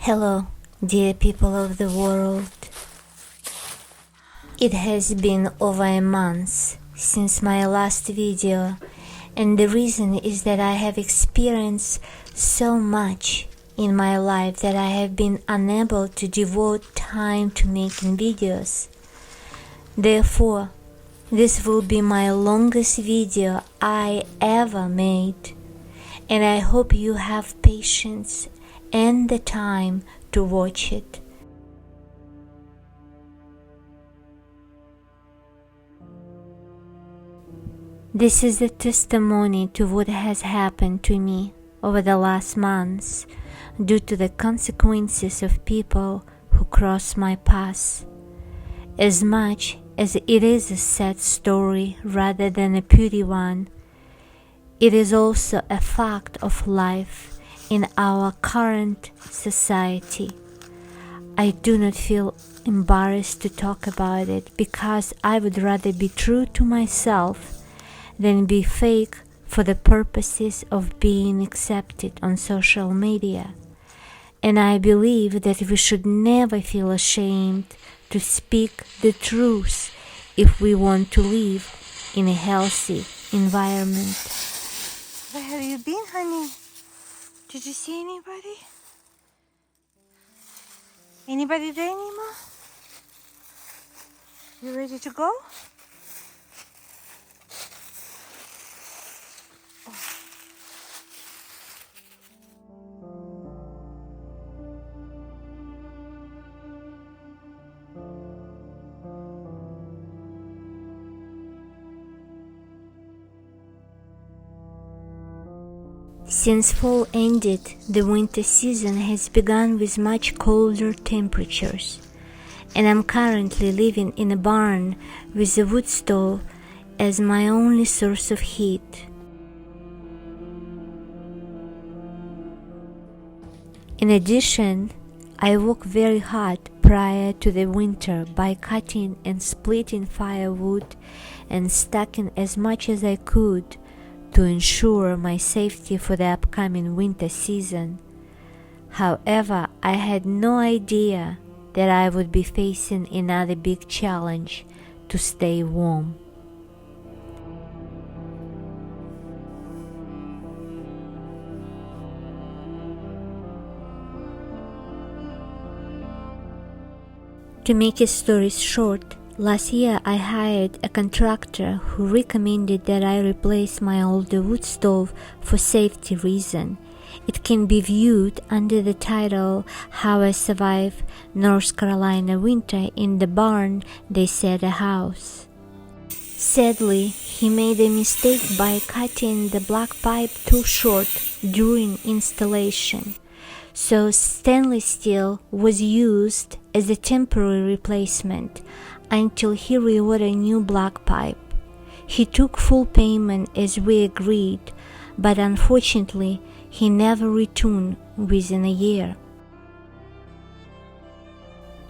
Hello, dear people of the world. It has been over a month since my last video, and the reason is that I have experienced so much in my life that I have been unable to devote time to making videos. Therefore, this will be my longest video I ever made, and I hope you have patience and the time to watch it. This is a testimony to what has happened to me over the last months due to the consequences of people who cross my path. As much as it is a sad story rather than a pretty one, it is also a fact of life in our current society. I do not feel embarrassed to talk about it because I would rather be true to myself than be fake for the purposes of being accepted on social media. And I believe that we should never feel ashamed to speak the truth if we want to live in a healthy environment. Where have you been, honey? Did you see anybody? Anybody there anymore? You ready to go? Since fall ended, the winter season has begun with much colder temperatures, and I'm currently living in a barn with a wood stove as my only source of heat. In addition, I work very hard prior to the winter by cutting and splitting firewood and stacking as much as I could to ensure my safety for the upcoming winter season. However, I had no idea that I would be facing another big challenge to stay warm. To make a story short, last year I hired a contractor who recommended that I replace my older wood stove for safety reasons. It can be viewed under the title How I Survive North Carolina Winter in the Barn They Said a House. Sadly, he made a mistake by cutting the black pipe too short during installation, so stainless steel was used as a temporary replacement until he reordered new black pipe. He took full payment as we agreed, but unfortunately he never returned within a year.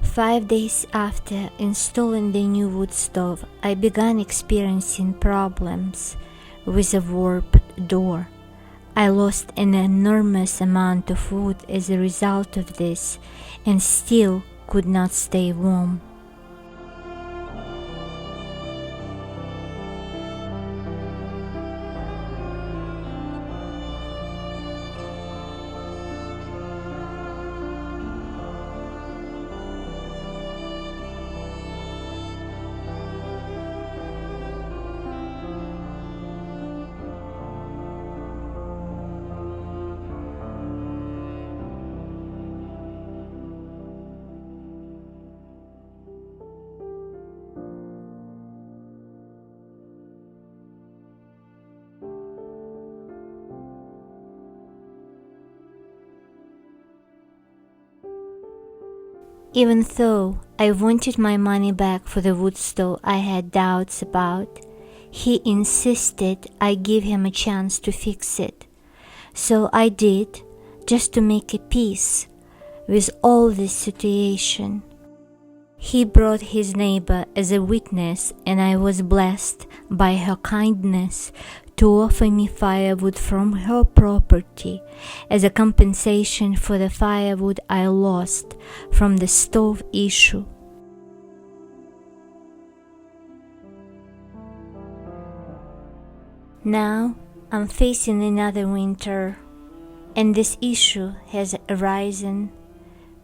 5 days after installing the new wood stove, I began experiencing problems with a warped door. I lost an enormous amount of wood as a result of this and still could not stay warm. Even though I wanted my money back for the wood stove I had doubts about, he insisted I give him a chance to fix it. So I did, just to make a peace with all this situation. He brought his neighbor as a witness, and I was blessed by her kindness to offer me firewood from her property as a compensation for the firewood I lost from the stove issue. Now I'm facing another winter, and this issue has arisen,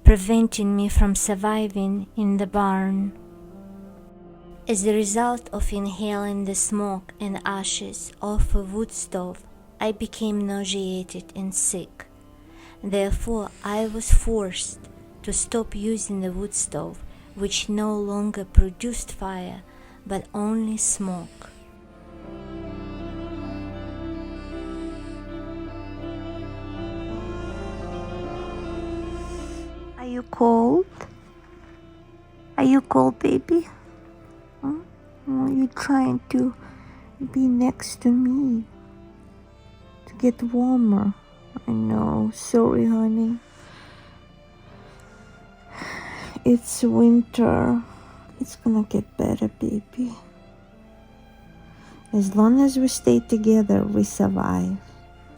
preventing me from surviving in the barn. As a result of inhaling the smoke and ashes of a wood stove, I became nauseated and sick. Therefore, I was forced to stop using the wood stove, which no longer produced fire, but only smoke. Are you cold? Are you cold, baby? Huh? Oh, you're trying to be next to me to get warmer. I know. Sorry, honey. It's winter. It's gonna get better, baby. As long as we stay together, we survive.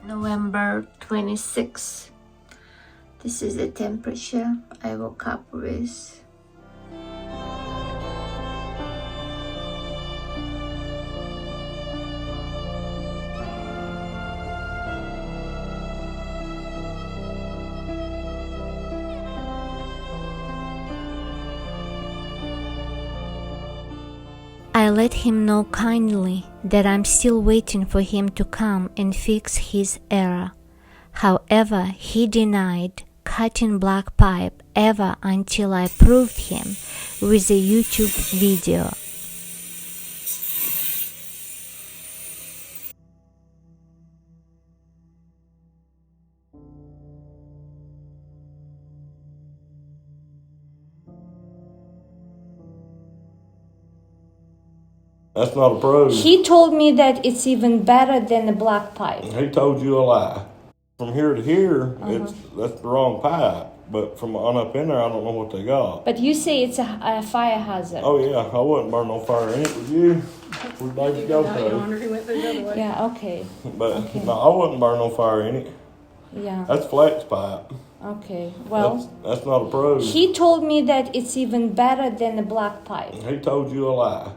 November 26th. This is the temperature I woke up with. I let him know kindly that I'm still waiting for him to come and fix his error. However, he denied cutting black pipe ever until I proved him with a YouTube video. That's not approved. He told me that it's even better than the black pipe. He told you a lie. From here to here, that's the wrong pipe. But from on up in there, I don't know what they got. But you say it's a fire hazard. Oh yeah, I wouldn't burn no fire in it with you. We'd like to go to. Yeah, okay. But okay. No, I wouldn't burn no fire in it. Yeah. That's flex pipe. Okay, well. That's not approved. He told me that it's even better than the black pipe. He told you a lie.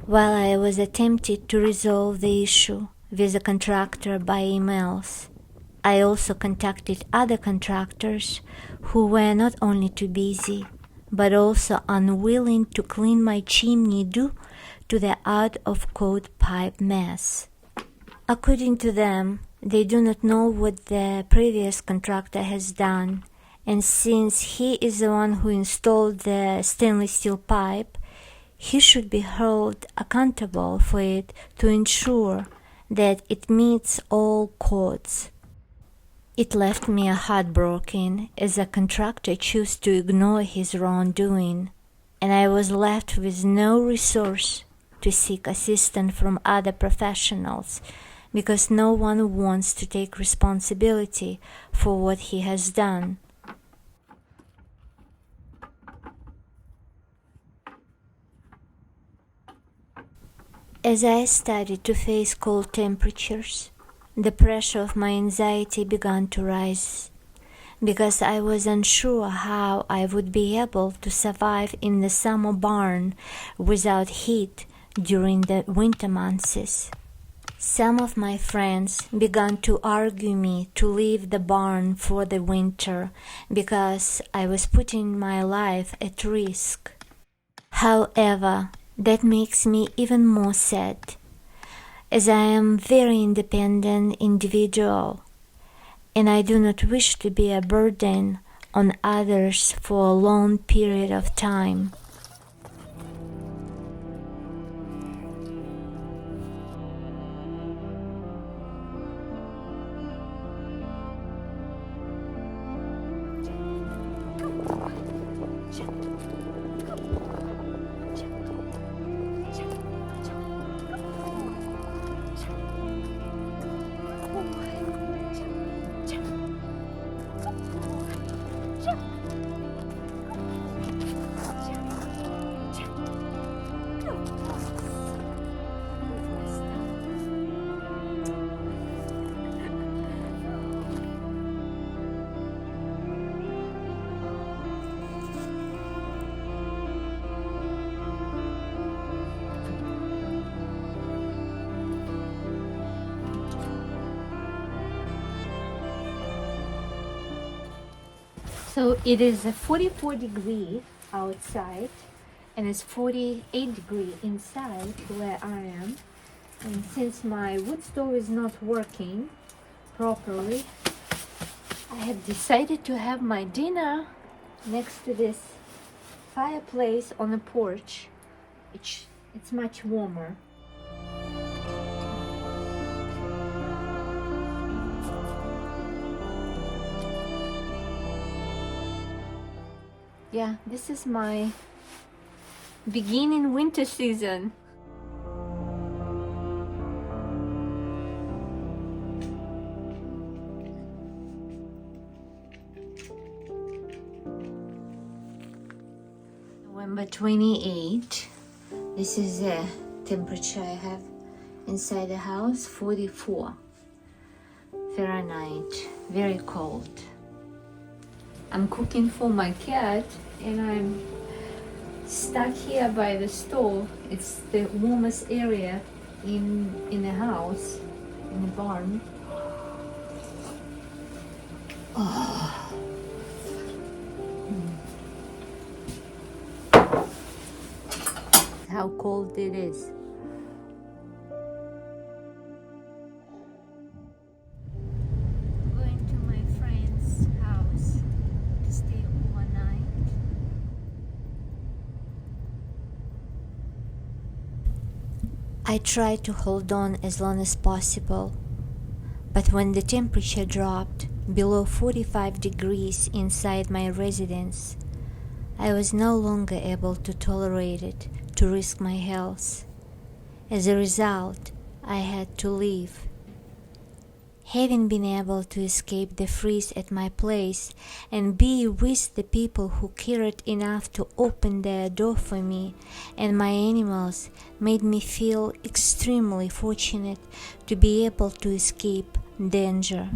While I was attempting to resolve the issue with the contractor by emails, I also contacted other contractors who were not only too busy, but also unwilling to clean my chimney due to the out-of-code pipe mess. According to them, they do not know what the previous contractor has done, and since he is the one who installed the stainless steel pipe, he should be held accountable for it to ensure that it meets all codes. It left me heartbroken as the contractor chose to ignore his wrongdoing, and I was left with no resource to seek assistance from other professionals because no one wants to take responsibility for what he has done. As I started to face cold temperatures, the pressure of my anxiety began to rise, because I was unsure how I would be able to survive in the summer barn without heat during the winter months. Some of my friends began to argue me to leave the barn for the winter because I was putting my life at risk. However, that makes me even more sad, as I am a very independent individual, and I do not wish to be a burden on others for a long period of time. So it is a 44 degree outside and it's 48 degree inside where I am. And since my wood stove is not working properly, I have decided to have my dinner next to this fireplace on the porch, which it's much warmer. Yeah, this is my beginning winter season. November 28. This is the temperature I have inside the house, 44 Fahrenheit, very cold. I'm cooking for my cat and I'm stuck here by the stove. It's the warmest area in the house, in the barn. Oh. How cold it is. Going to my friend's house to stay overnight. I tried to hold on as long as possible, but when the temperature dropped below 45 degrees inside my residence, I was no longer able to tolerate it, to risk my health. As a result, I had to leave. Having been able to escape the freeze at my place and be with the people who cared enough to open their door for me and my animals made me feel extremely fortunate to be able to escape danger.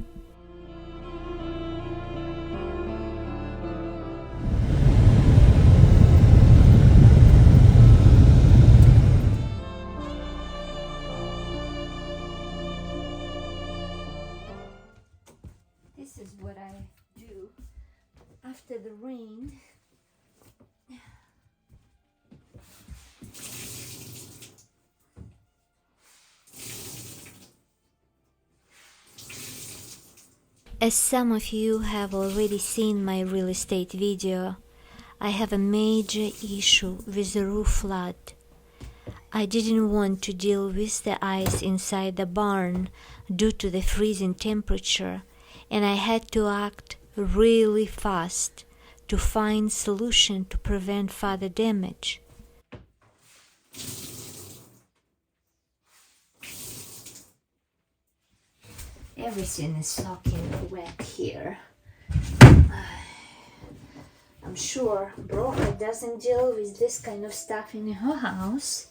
This is what I do after the rain. As some of you have already seen my real estate video, I have a major issue with the roof flood. I didn't want to deal with the ice inside the barn due to the freezing temperature, and I had to act really fast to find solution to prevent further damage. Everything is soaking wet here. I'm sure Broca doesn't deal with this kind of stuff in her house.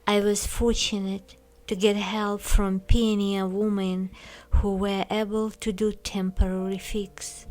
I was fortunate to get help from pioneer women who were able to do temporary fix.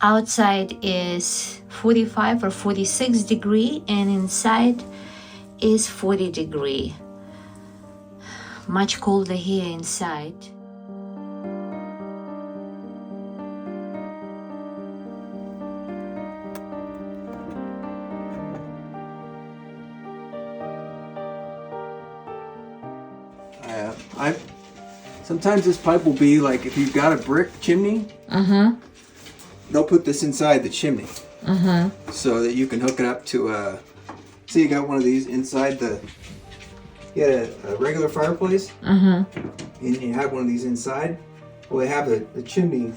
Outside is 45 or 46 degree and inside is 40 degree. Much colder here inside. Sometimes this pipe will be like if you've got a brick chimney, they'll put this inside the chimney so that you can hook it up to say you got one of these inside you had a regular fireplace and you have one of these inside. Well, they have the chimney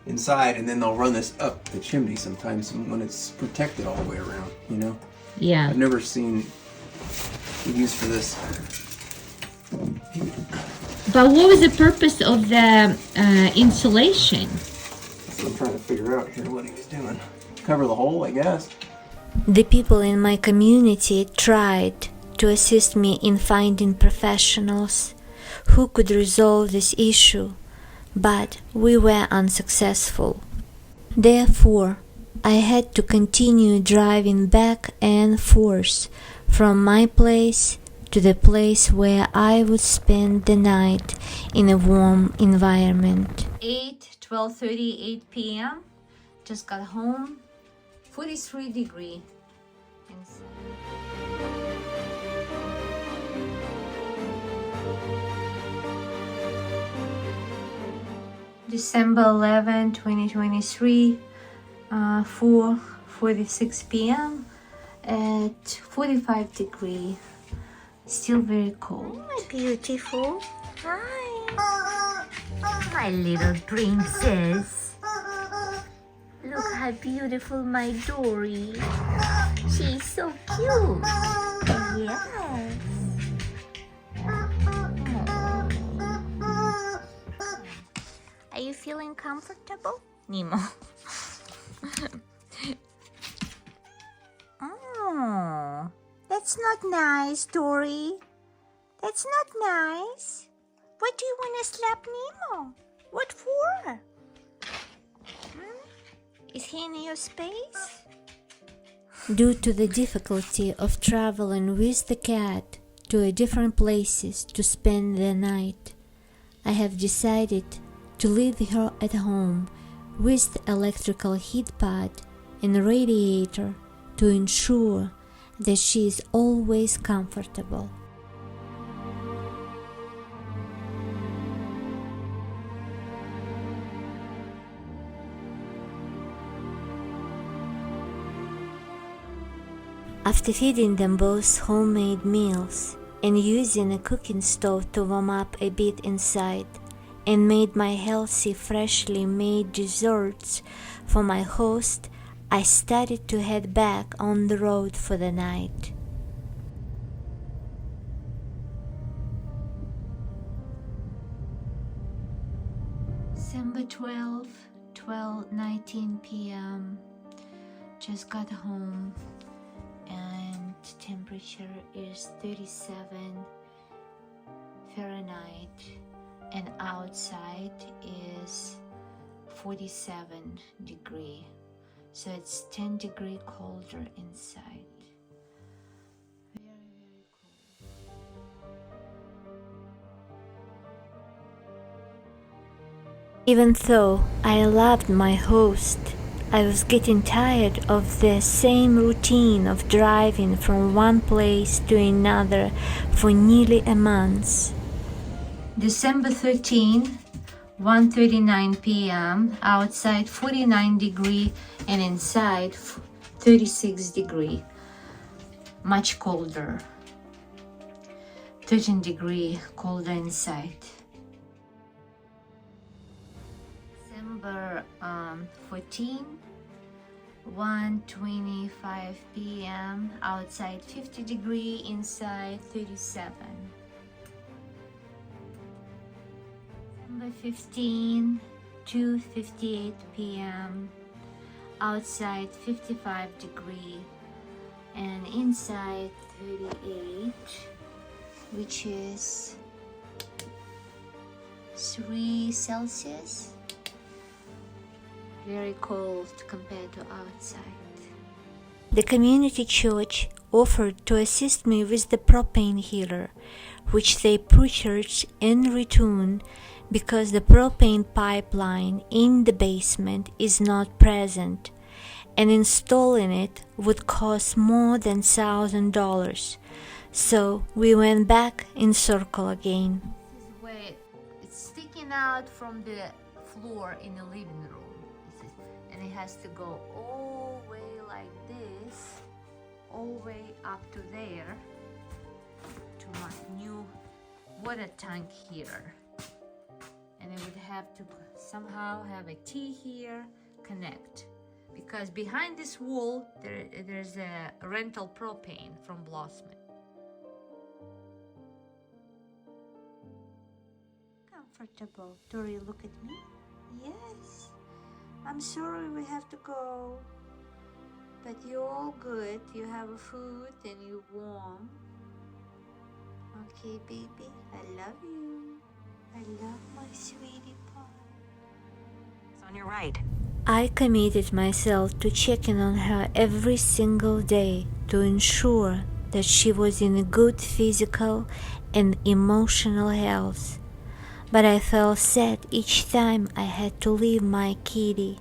inside and then they'll run this up the chimney sometimes when it's protected all the way around, you know? Yeah. I've never seen it used for this. But what was the purpose of the insulation? So I'm trying to figure out here what he was doing. Cover the hole, I guess. The people in my community tried to assist me in finding professionals who could resolve this issue, but we were unsuccessful. Therefore, I had to continue driving back and forth from my place to the place where I would spend the night in a warm environment. 12:38 p.m. Just got home. 43 degrees. December 11, 2023, 4:46 p.m. at 45 degrees. Still very cold. My beautiful. Hi. My little princess. Look how beautiful my Dory. She's so cute. Yes. Are you feeling comfortable? Nemo. Oh, that's not nice, Dory. That's not nice. Why do you want to slap Nemo? What for? Is he in your space? Due to the difficulty of traveling with the cat to different places to spend the night, I have decided to leave her at home with the electrical heat pad and radiator to ensure that she is always comfortable. After feeding them both homemade meals and using a cooking stove to warm up a bit inside, and made my healthy, freshly made desserts for my host, I started to head back on the road for the night. December 12:19 p.m. Just got home and temperature is 37 Fahrenheit. And outside is 47 degrees, so it's 10 degrees colder inside. Very, very cold. Even though I loved my host, I was getting tired of the same routine of driving from one place to another for nearly a month. December 13, 1:39 p.m. Outside 49 degrees and inside 36 degrees. Much colder. 13 degrees colder inside. December 14, 1:25 p.m. Outside 50 degrees, inside 37. December 15, 2:58 p.m. Outside 55 degrees and inside 38, which is 3 Celsius. Very cold compared to outside. The community church offered to assist me with the propane heater, which they purchased in return because the propane pipeline in the basement is not present, and installing it would cost more than $1,000. So we went back in circle again. This is where it's sticking out from the floor in the living room. And it has to go all the way like this, all the way up to there, to my new water tank here. And it would have to somehow have a T here, connect, because behind this wall there's a rental propane from Blossman. Comfortable. Tori, look at me. Yes. I'm sorry we have to go. But you're all good. You have food and you're warm. Okay, baby. I love you. I love my sweetie pie. It's on your right. I committed myself to checking on her every single day to ensure that she was in a good physical and emotional health. But I felt sad each time I had to leave my kitty.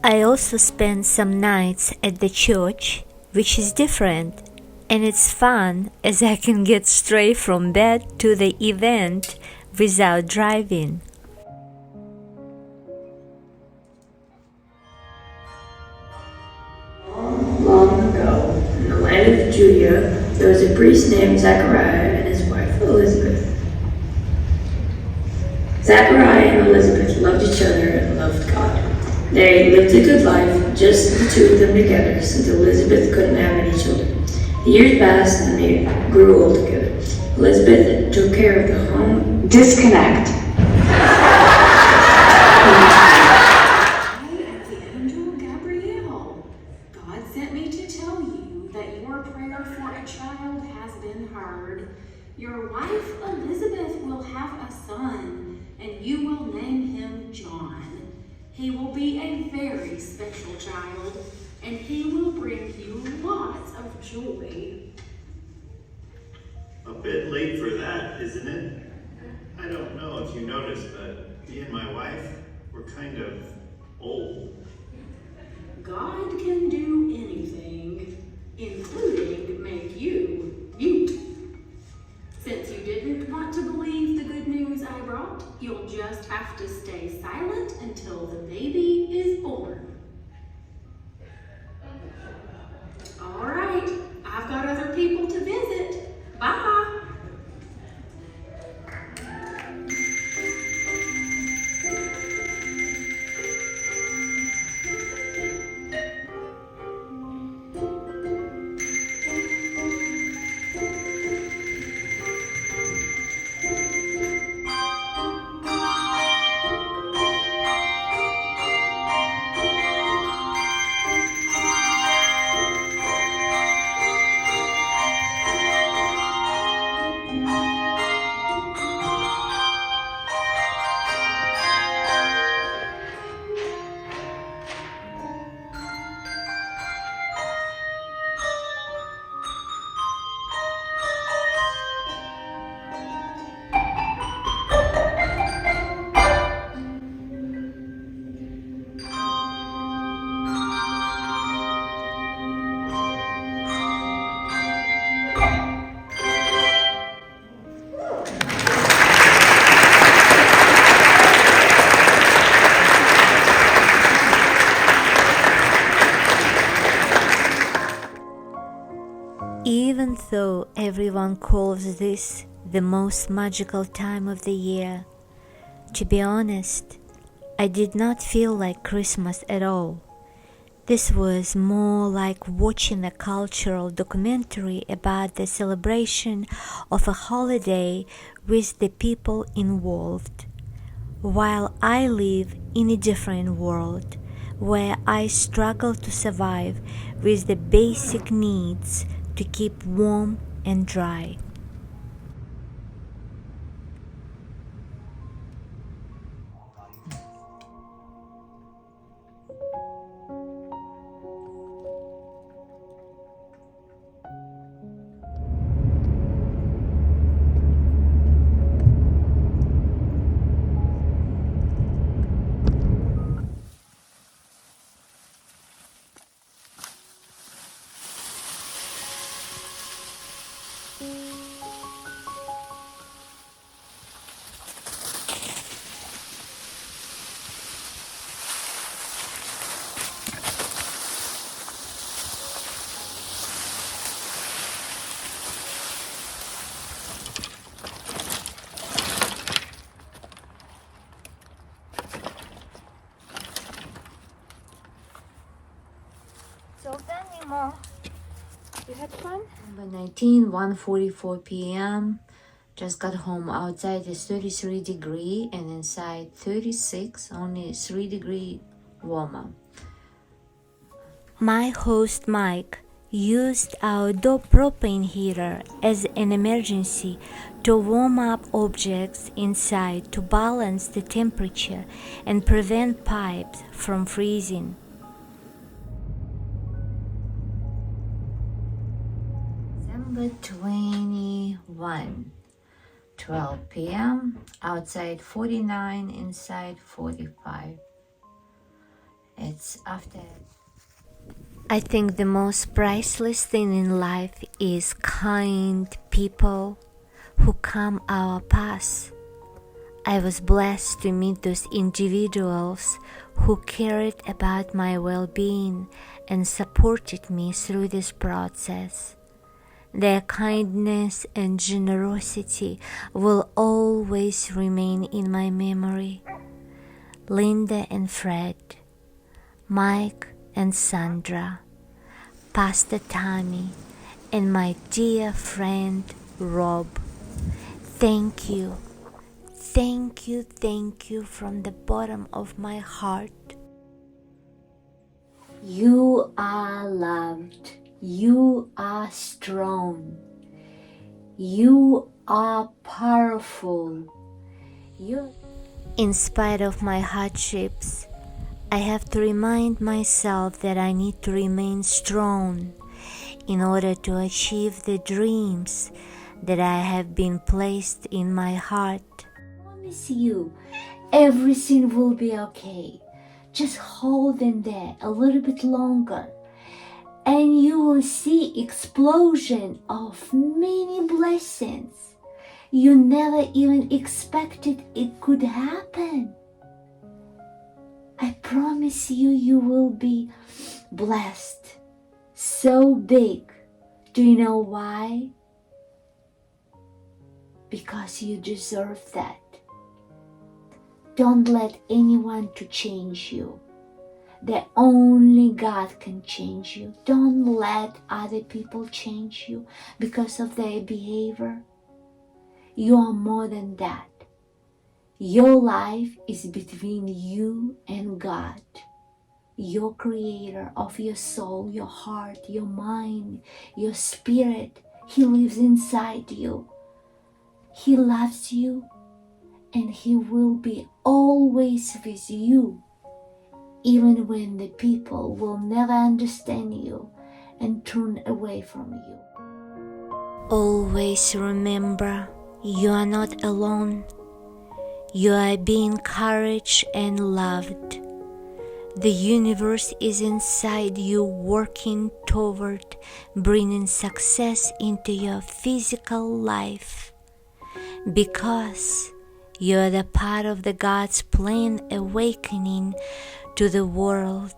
I also spent some nights at the church, which is different, and it's fun as I can get straight from bed to the event without driving. Long ago, in the land of Judea, there was a priest named Zechariah and his wife Elizabeth. Zechariah and Elizabeth loved each other and loved God. They lived a good life, just the two of them together, since Elizabeth couldn't have any children. The years passed and they grew old together. Elizabeth took care of the home. Disconnect. Gabrielle, God sent me to tell you that your prayer for a child has been heard. Your wife Elizabeth will have a son, and you will name him John. He will be a very special child, and he will bring you lots of joy. A bit late for that, isn't it? I don't know if you noticed, but me and my wife, we're kind of old. God can do anything, including make you mute. Since you didn't want to believe the good news I brought, you'll just have to stay silent until the baby is born. All right, I've got other people to visit. Bye. Even though everyone calls this the most magical time of the year, to be honest, I did not feel like Christmas at all. This was more like watching a cultural documentary about the celebration of a holiday with the people involved, while I live in a different world where I struggle to survive with the basic needs to keep warm and dry. 1:44 p.m. Just got home. Outside is 33 degree and inside 36, only 3 degree warmer. My host Mike used our outdoor propane heater as an emergency to warm up objects inside to balance the temperature and prevent pipes from freezing. December 21, 12 p.m. Outside 49, inside 45. It's after. I think the most priceless thing in life is kind people who come our path. I was blessed to meet those individuals who cared about my well-being and supported me through this process. Their kindness and generosity will always remain in my memory. Linda and Fred, Mike and Sandra, Pastor Tammy, and my dear friend Rob. Thank you. Thank you, thank you from the bottom of my heart. You are loved. You are strong. You are powerful. In spite of my hardships, I have to remind myself that I need to remain strong in order to achieve the dreams that I have been placed in my heart. I promise you, everything will be okay. Just hold in there a little bit longer, and you will see explosion of many blessings you never even expected it could happen. I promise you, you will be blessed so big. Do you know why? Because you deserve that. Don't let anyone to change you. That only God can change you. Don't let other people change you because of their behavior. You are more than that. Your life is between you and God, your creator of your soul, your heart, your mind, your spirit. He lives inside you. He loves you, and He will be always with you, even when the people will never understand you and turn away from you. Always remember, you are not alone. You are being encouraged and loved. The universe is inside you, working toward bringing success into your physical life, because you are the part of the God's plan awakening to the world.